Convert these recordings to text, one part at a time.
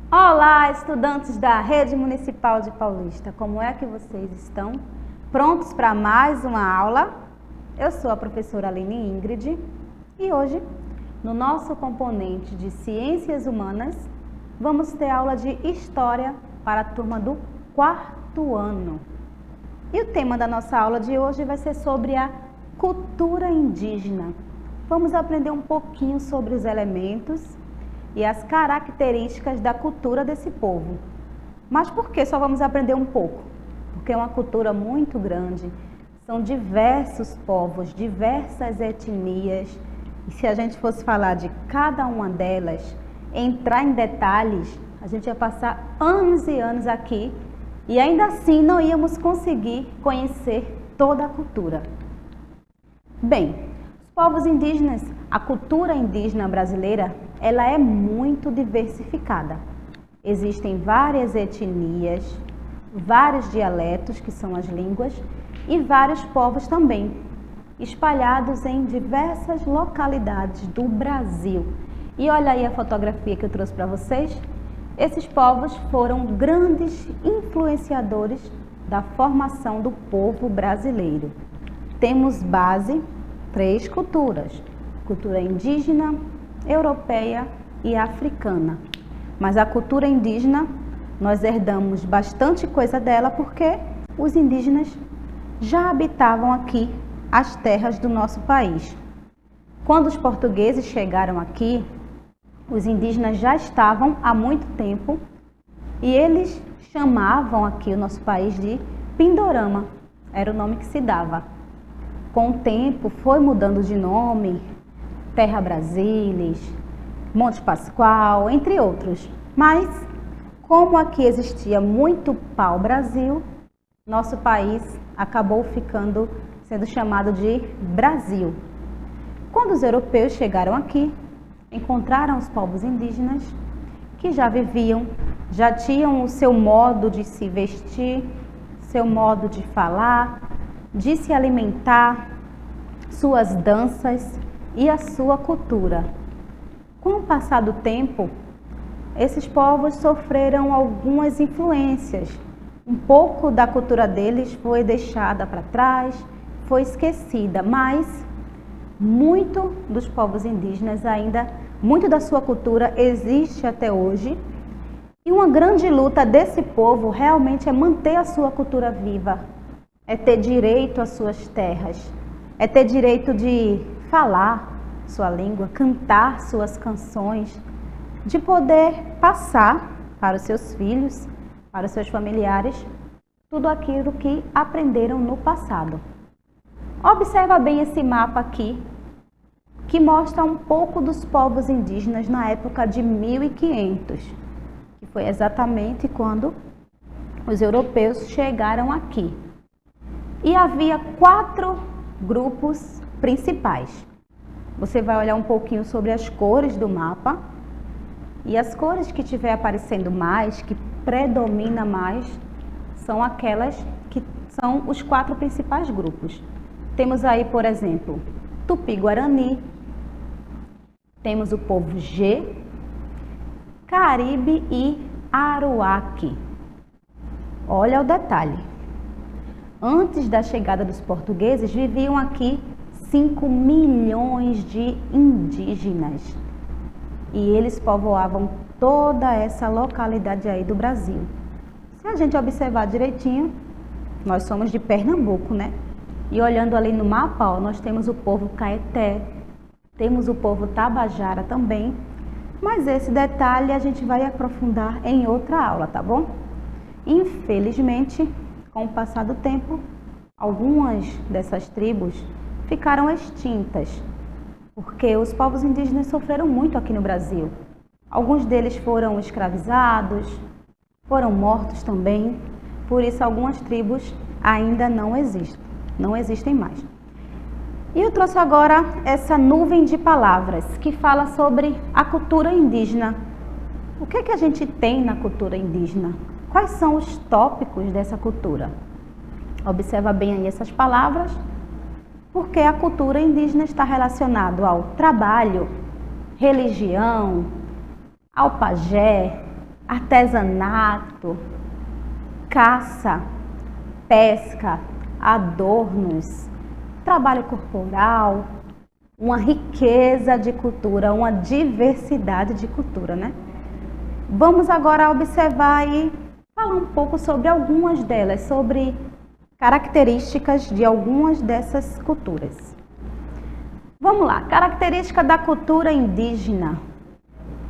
Olá, estudantes da Rede Municipal de Paulista, como é que vocês estão? Prontos para mais uma aula? Eu sou a professora Aline Ingrid e hoje, no nosso componente de Ciências Humanas, vamos ter aula de História para a turma do 4º ano. E o tema da nossa aula de hoje vai ser sobre a cultura indígena. Vamos aprender um pouquinho sobre os elementos e as características da cultura desse povo. Mas por que só vamos aprender um pouco? Porque é uma cultura muito grande, são diversos povos, diversas etnias, e se a gente fosse falar de cada uma delas, entrar em detalhes, a gente ia passar anos e anos aqui e ainda assim não íamos conseguir conhecer toda a cultura. Bem, os povos indígenas, a cultura indígena brasileira, ela é muito diversificada. Existem várias etnias, vários dialetos, que são as línguas, e vários povos também, espalhados em diversas localidades do Brasil. E olha aí a fotografia que eu trouxe para vocês. Esses povos foram grandes influenciadores da formação do povo brasileiro. Temos base 3 culturas: cultura indígena, europeia e africana. Mas a cultura indígena, nós herdamos bastante coisa dela porque os indígenas já habitavam aqui as terras do nosso país. Quando os portugueses chegaram aqui, os indígenas já estavam há muito tempo e eles chamavam aqui o nosso país de Pindorama, era o nome que se dava. Com o tempo foi mudando de nome, Terra Brasilis, Monte Pascoal, entre outros. Mas, como aqui existia muito pau-brasil, nosso país acabou sendo chamado de Brasil. Quando os europeus chegaram aqui, encontraram os povos indígenas que já viviam, já tinham o seu modo de se vestir, seu modo de falar, de se alimentar, suas danças e a sua cultura. Com o passar do tempo, esses povos sofreram algumas influências. Um pouco da cultura deles foi deixada para trás, foi esquecida, mas muito dos povos indígenas muito da sua cultura existe até hoje. E uma grande luta desse povo realmente é manter a sua cultura viva, é ter direito às suas terras, é ter direito de falar sua língua, cantar suas canções, de poder passar para os seus filhos, para os seus familiares, tudo aquilo que aprenderam no passado. Observa bem esse mapa aqui, que mostra um pouco dos povos indígenas na época de 1500, que foi exatamente quando os europeus chegaram aqui. E havia 4 grupos principais. Você vai olhar um pouquinho sobre as cores do mapa, e as cores que estiver aparecendo mais, que predomina mais, são aquelas que são os 4 principais grupos. Temos aí, por exemplo, Tupi-Guarani, temos o povo G, Caribe e Aruaque. Olha o detalhe. Antes da chegada dos portugueses, viviam aqui 5 milhões de indígenas. E eles povoavam toda essa localidade aí do Brasil. Se a gente observar direitinho, nós somos de Pernambuco, né? E olhando ali no mapa, ó, nós temos o povo Caeté, temos o povo Tabajara também. Mas esse detalhe a gente vai aprofundar em outra aula, tá bom? Infelizmente, com o passar do tempo, algumas dessas tribos ficaram extintas, porque os povos indígenas sofreram muito aqui no Brasil. Alguns deles foram escravizados, foram mortos também, por isso algumas tribos ainda não existem mais. E eu trouxe agora essa nuvem de palavras que fala sobre a cultura indígena. O que a gente tem na cultura indígena? Quais são os tópicos dessa cultura? Observa bem aí essas palavras, porque a cultura indígena está relacionada ao trabalho, religião, ao pajé, artesanato, caça, pesca, adornos, trabalho corporal, uma riqueza de cultura, uma diversidade de cultura, né? Vamos agora observar e falar um pouco sobre algumas delas, sobre características de algumas dessas culturas. Vamos lá, característica da cultura indígena.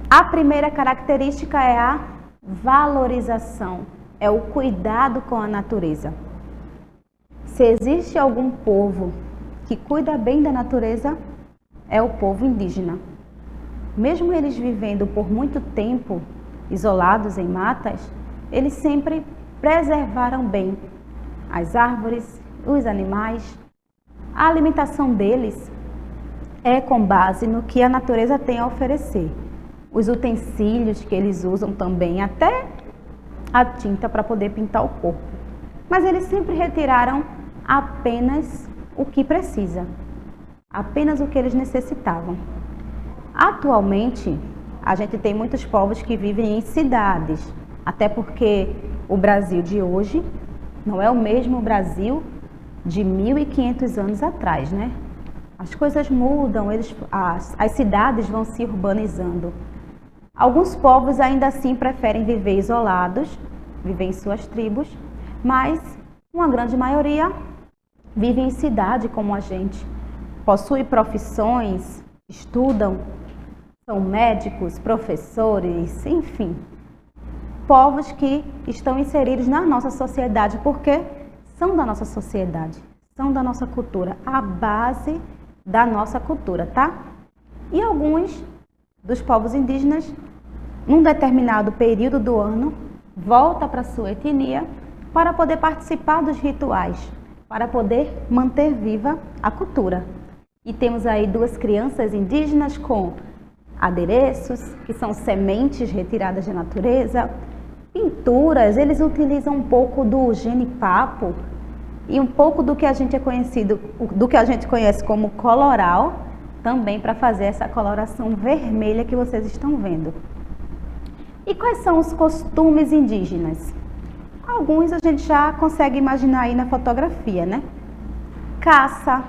A primeira característica é a valorização, é o cuidado com a natureza. Se existe algum povo que cuida bem da natureza, é o povo indígena. Mesmo eles vivendo por muito tempo isolados em matas, eles sempre preservaram bem as árvores, os animais. A alimentação deles é com base no que a natureza tem a oferecer. Os utensílios que eles usam também, até a tinta para poder pintar o corpo. Mas eles sempre retiraram apenas o que precisa, apenas o que eles necessitavam. Atualmente, a gente tem muitos povos que vivem em cidades, até porque o Brasil de hoje não é o mesmo Brasil de 1.500 anos atrás, né? As coisas mudam, as cidades vão se urbanizando. Alguns povos ainda assim preferem viver isolados, viver em suas tribos, mas uma grande maioria vive em cidade como a gente. Possui profissões, estudam, são médicos, professores, enfim. Povos que estão inseridos na nossa sociedade porque são da nossa sociedade, são da nossa cultura, a base da nossa cultura, tá? E alguns dos povos indígenas, num determinado período do ano, volta para sua etnia para poder participar dos rituais, para poder manter viva a cultura. E temos aí 2 crianças indígenas com adereços, que são sementes retiradas da natureza, pinturas, eles utilizam um pouco do genipapo e um pouco do que a gente conhece como coloral, também para fazer essa coloração vermelha que vocês estão vendo. E quais são os costumes indígenas? Alguns a gente já consegue imaginar aí na fotografia, né? Caça,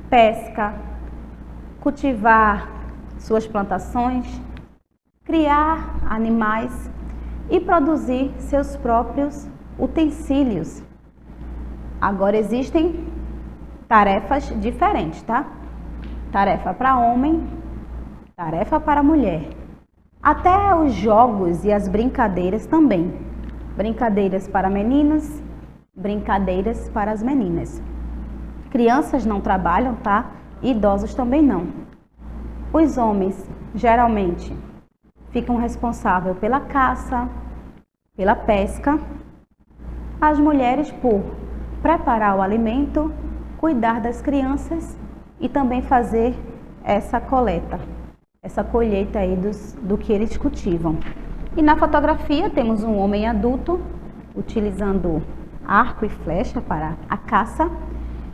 pesca, cultivar suas plantações, criar animais e produzir seus próprios utensílios. Agora existem tarefas diferentes, tá? Tarefa para homem, tarefa para mulher. Até os jogos e as brincadeiras também. Brincadeiras para meninos, brincadeiras para as meninas. Crianças não trabalham, tá? Idosos também não. Os homens, geralmente, ficam responsáveis pela caça, pela pesca. As mulheres por preparar o alimento, cuidar das crianças e também fazer essa coleta, essa colheita aí do que eles cultivam. E na fotografia temos um homem adulto utilizando arco e flecha para a caça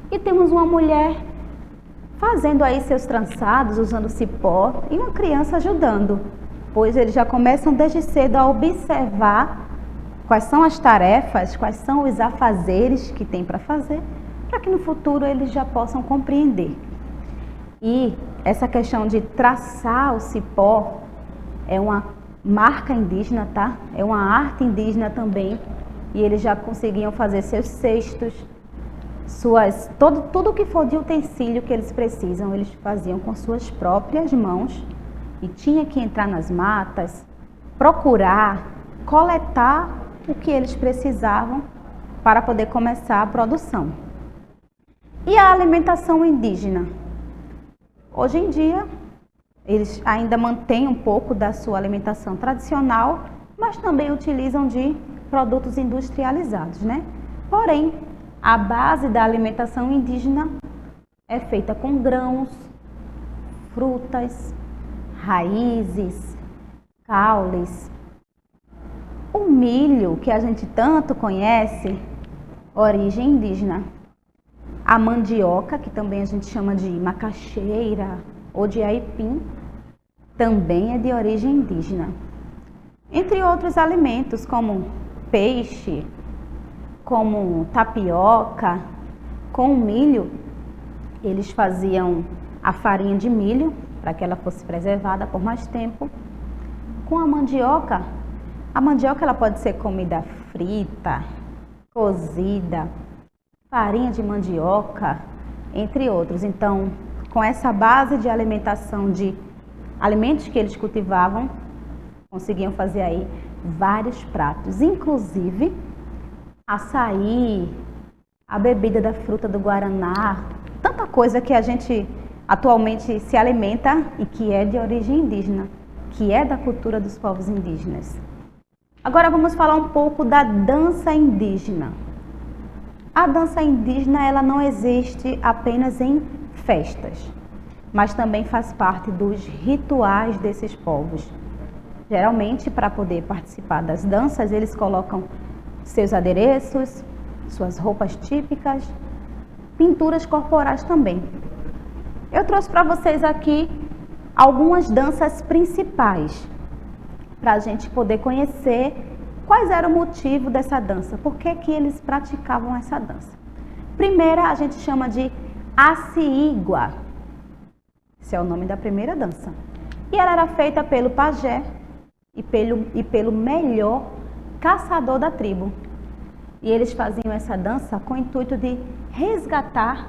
e temos uma mulher fazendo aí seus trançados, usando cipó e uma criança ajudando, pois eles já começam desde cedo a observar quais são as tarefas, quais são os afazeres que tem para fazer, para que no futuro eles já possam compreender. E essa questão de traçar o cipó é uma marca indígena, tá? É uma arte indígena também. E eles já conseguiam fazer seus cestos, tudo que for de utensílio que eles precisam, eles faziam com suas próprias mãos. E tinha que entrar nas matas, procurar, coletar o que eles precisavam para poder começar a produção. E a alimentação indígena? Hoje em dia, eles ainda mantêm um pouco da sua alimentação tradicional, mas também utilizam de produtos industrializados, né? Porém, a base da alimentação indígena é feita com grãos, frutas, raízes, caules. O milho, que a gente tanto conhece, origem indígena. A mandioca, que também a gente chama de macaxeira ou de aipim, também é de origem indígena. entre outros alimentos como peixe, como tapioca, com milho. Eles faziam a farinha de milho para que ela fosse preservada por mais tempo. Com a mandioca ela pode ser comida frita, cozida, farinha de mandioca, entre outros. Então, com essa base de alimentação de alimentos que eles cultivavam, conseguiam fazer aí vários pratos, inclusive açaí, a bebida da fruta do guaraná, tanta coisa que a gente atualmente se alimenta e que é de origem indígena, que é da cultura dos povos indígenas. Agora vamos falar um pouco da dança indígena. A dança indígena, ela não existe apenas em festas, mas também faz parte dos rituais desses povos. Geralmente, para poder participar das danças, eles colocam seus adereços, suas roupas típicas, pinturas corporais também. Eu trouxe para vocês aqui algumas danças principais, para a gente poder conhecer quais era o motivo dessa dança, por que que eles praticavam essa dança. Primeira a gente chama de Aciígua, esse é o nome da primeira dança. E ela era feita pelo pajé e pelo melhor caçador da tribo. E eles faziam essa dança com o intuito de resgatar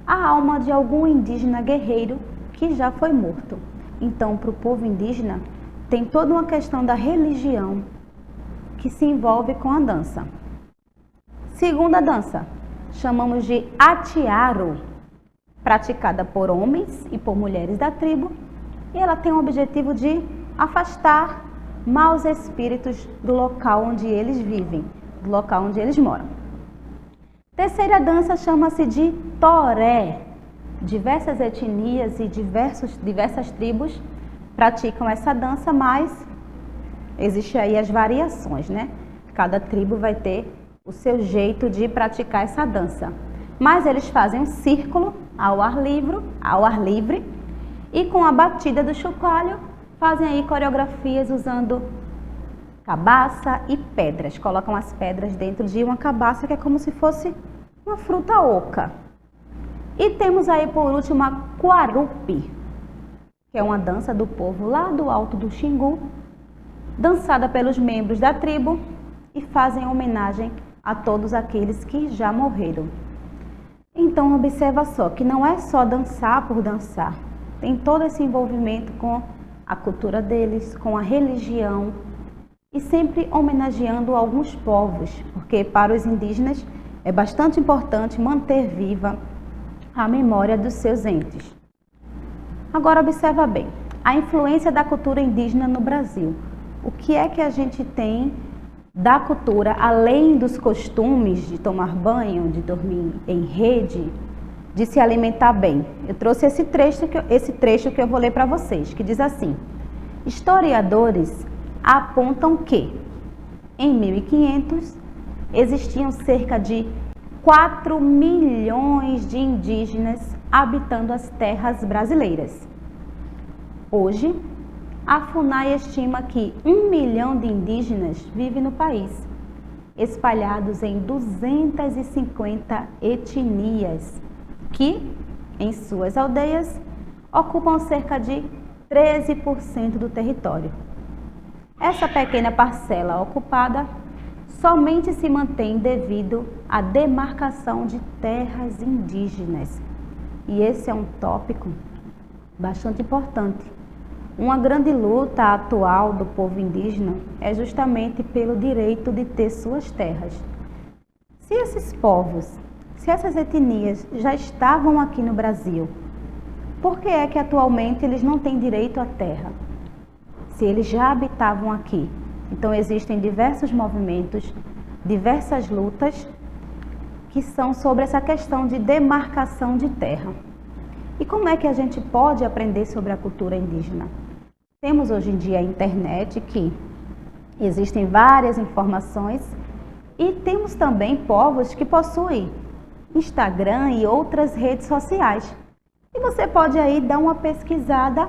a alma de algum indígena guerreiro que já foi morto. Então, para o povo indígena, tem toda uma questão da religião que se envolve com a dança. Segunda dança, chamamos de Atiaro, praticada por homens e por mulheres da tribo, e ela tem o objetivo de afastar maus espíritos do local onde eles vivem, do local onde eles moram. Terceira dança chama-se de Toré. Diversas etnias e diversas tribos praticam essa dança, mas existe aí as variações, né? Cada tribo vai ter o seu jeito de praticar essa dança. Mas eles fazem um círculo ao ar livre e com a batida do chocalho fazem aí coreografias usando cabaça e pedras. Colocam as pedras dentro de uma cabaça que é como se fosse uma fruta oca. E temos aí por último a Quarupi, que é uma dança do povo lá do alto do Xingu, dançada pelos membros da tribo e fazem homenagem a todos aqueles que já morreram. Então observa só que não é só dançar por dançar, tem todo esse envolvimento com a cultura deles, com a religião e sempre homenageando alguns povos, porque para os indígenas é bastante importante manter viva a memória dos seus entes. Agora observa bem, a influência da cultura indígena no Brasil. O que é que a gente tem da cultura, além dos costumes de tomar banho, de dormir em rede, de se alimentar bem? Eu trouxe esse trecho que eu vou ler para vocês, que diz assim: historiadores apontam que, em 1500, existiam cerca de 4 milhões de indígenas habitando as terras brasileiras. Hoje, a FUNAI estima que 1 milhão de indígenas vivem no país, espalhados em 250 etnias, que, em suas aldeias, ocupam cerca de 13% do território. Essa pequena parcela ocupada somente se mantém devido à demarcação de terras indígenas. E esse é um tópico bastante importante. Uma grande luta atual do povo indígena é justamente pelo direito de ter suas terras. Se esses povos, se essas etnias já estavam aqui no Brasil, por que é que atualmente eles não têm direito à terra? Se eles já habitavam aqui. Então existem diversos movimentos, diversas lutas que são sobre essa questão de demarcação de terra. E como é que a gente pode aprender sobre a cultura indígena? Temos hoje em dia a internet, que existem várias informações, e temos também povos que possuem Instagram e outras redes sociais. E você pode aí dar uma pesquisada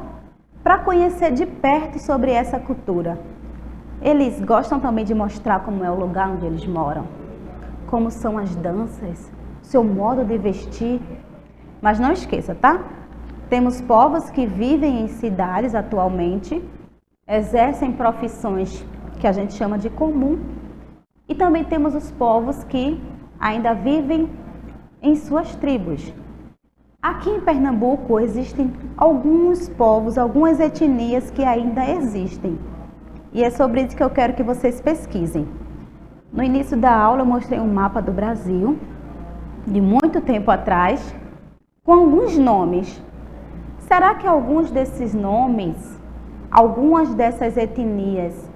para conhecer de perto sobre essa cultura. Eles gostam também de mostrar como é o lugar onde eles moram, como são as danças, seu modo de vestir. Mas não esqueça, tá? Temos povos que vivem em cidades atualmente, exercem profissões que a gente chama de comum, e também temos os povos que ainda vivem em suas tribos. Aqui em Pernambuco existem alguns povos, algumas etnias que ainda existem. E é sobre isso que eu quero que vocês pesquisem. No início da aula eu mostrei um mapa do Brasil, de muito tempo atrás, com alguns nomes. Será que alguns desses nomes, algumas dessas etnias,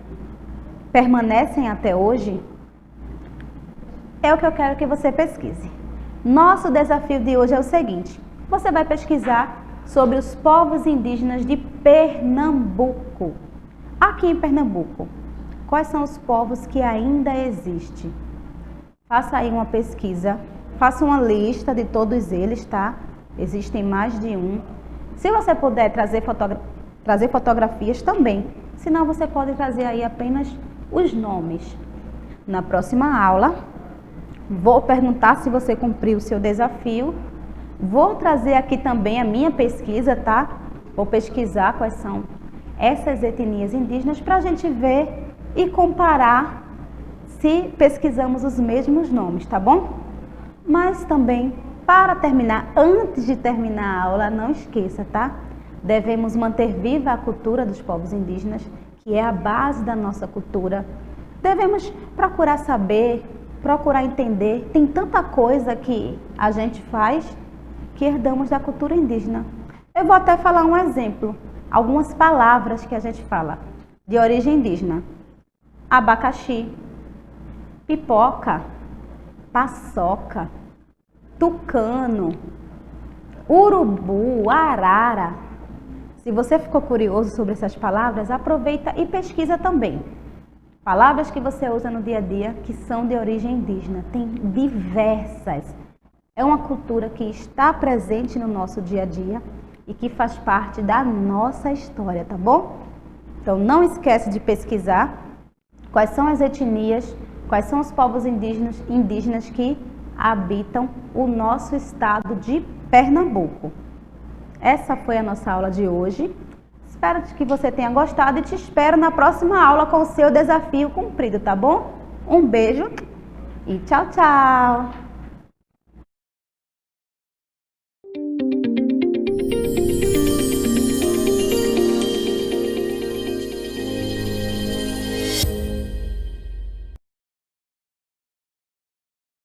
permanecem até hoje? É o que eu quero que você pesquise. Nosso desafio de hoje é o seguinte: você vai pesquisar sobre os povos indígenas de Pernambuco. Aqui em Pernambuco, quais são os povos que ainda existem? Faça aí uma pesquisa, faça uma lista de todos eles, tá? Existem mais de um. Se você puder trazer fotografias também, senão você pode trazer aí apenas os nomes. Na próxima aula, vou perguntar se você cumpriu o seu desafio. Vou trazer aqui também a minha pesquisa, tá? Vou pesquisar quais são essas etnias indígenas para a gente ver e comparar se pesquisamos os mesmos nomes, tá bom? Mas também, para terminar, antes de terminar a aula, não esqueça, tá? Devemos manter viva a cultura dos povos indígenas, que é a base da nossa cultura. Devemos procurar saber, procurar entender. Tem tanta coisa que a gente faz que herdamos da cultura indígena. Eu vou até falar um exemplo, algumas palavras que a gente fala de origem indígena. Abacaxi, pipoca, paçoca, tucano, urubu, arara. Se você ficou curioso sobre essas palavras, aproveita e pesquisa também. Palavras que você usa no dia a dia que são de origem indígena, tem diversas. É uma cultura que está presente no nosso dia a dia e que faz parte da nossa história, tá bom? Então não esquece de pesquisar quais são as etnias, quais são os povos indígenas que habitam o nosso estado de Pernambuco. Essa foi a nossa aula de hoje. Espero que você tenha gostado e te espero na próxima aula com o seu desafio cumprido, tá bom? Um beijo e tchau, tchau!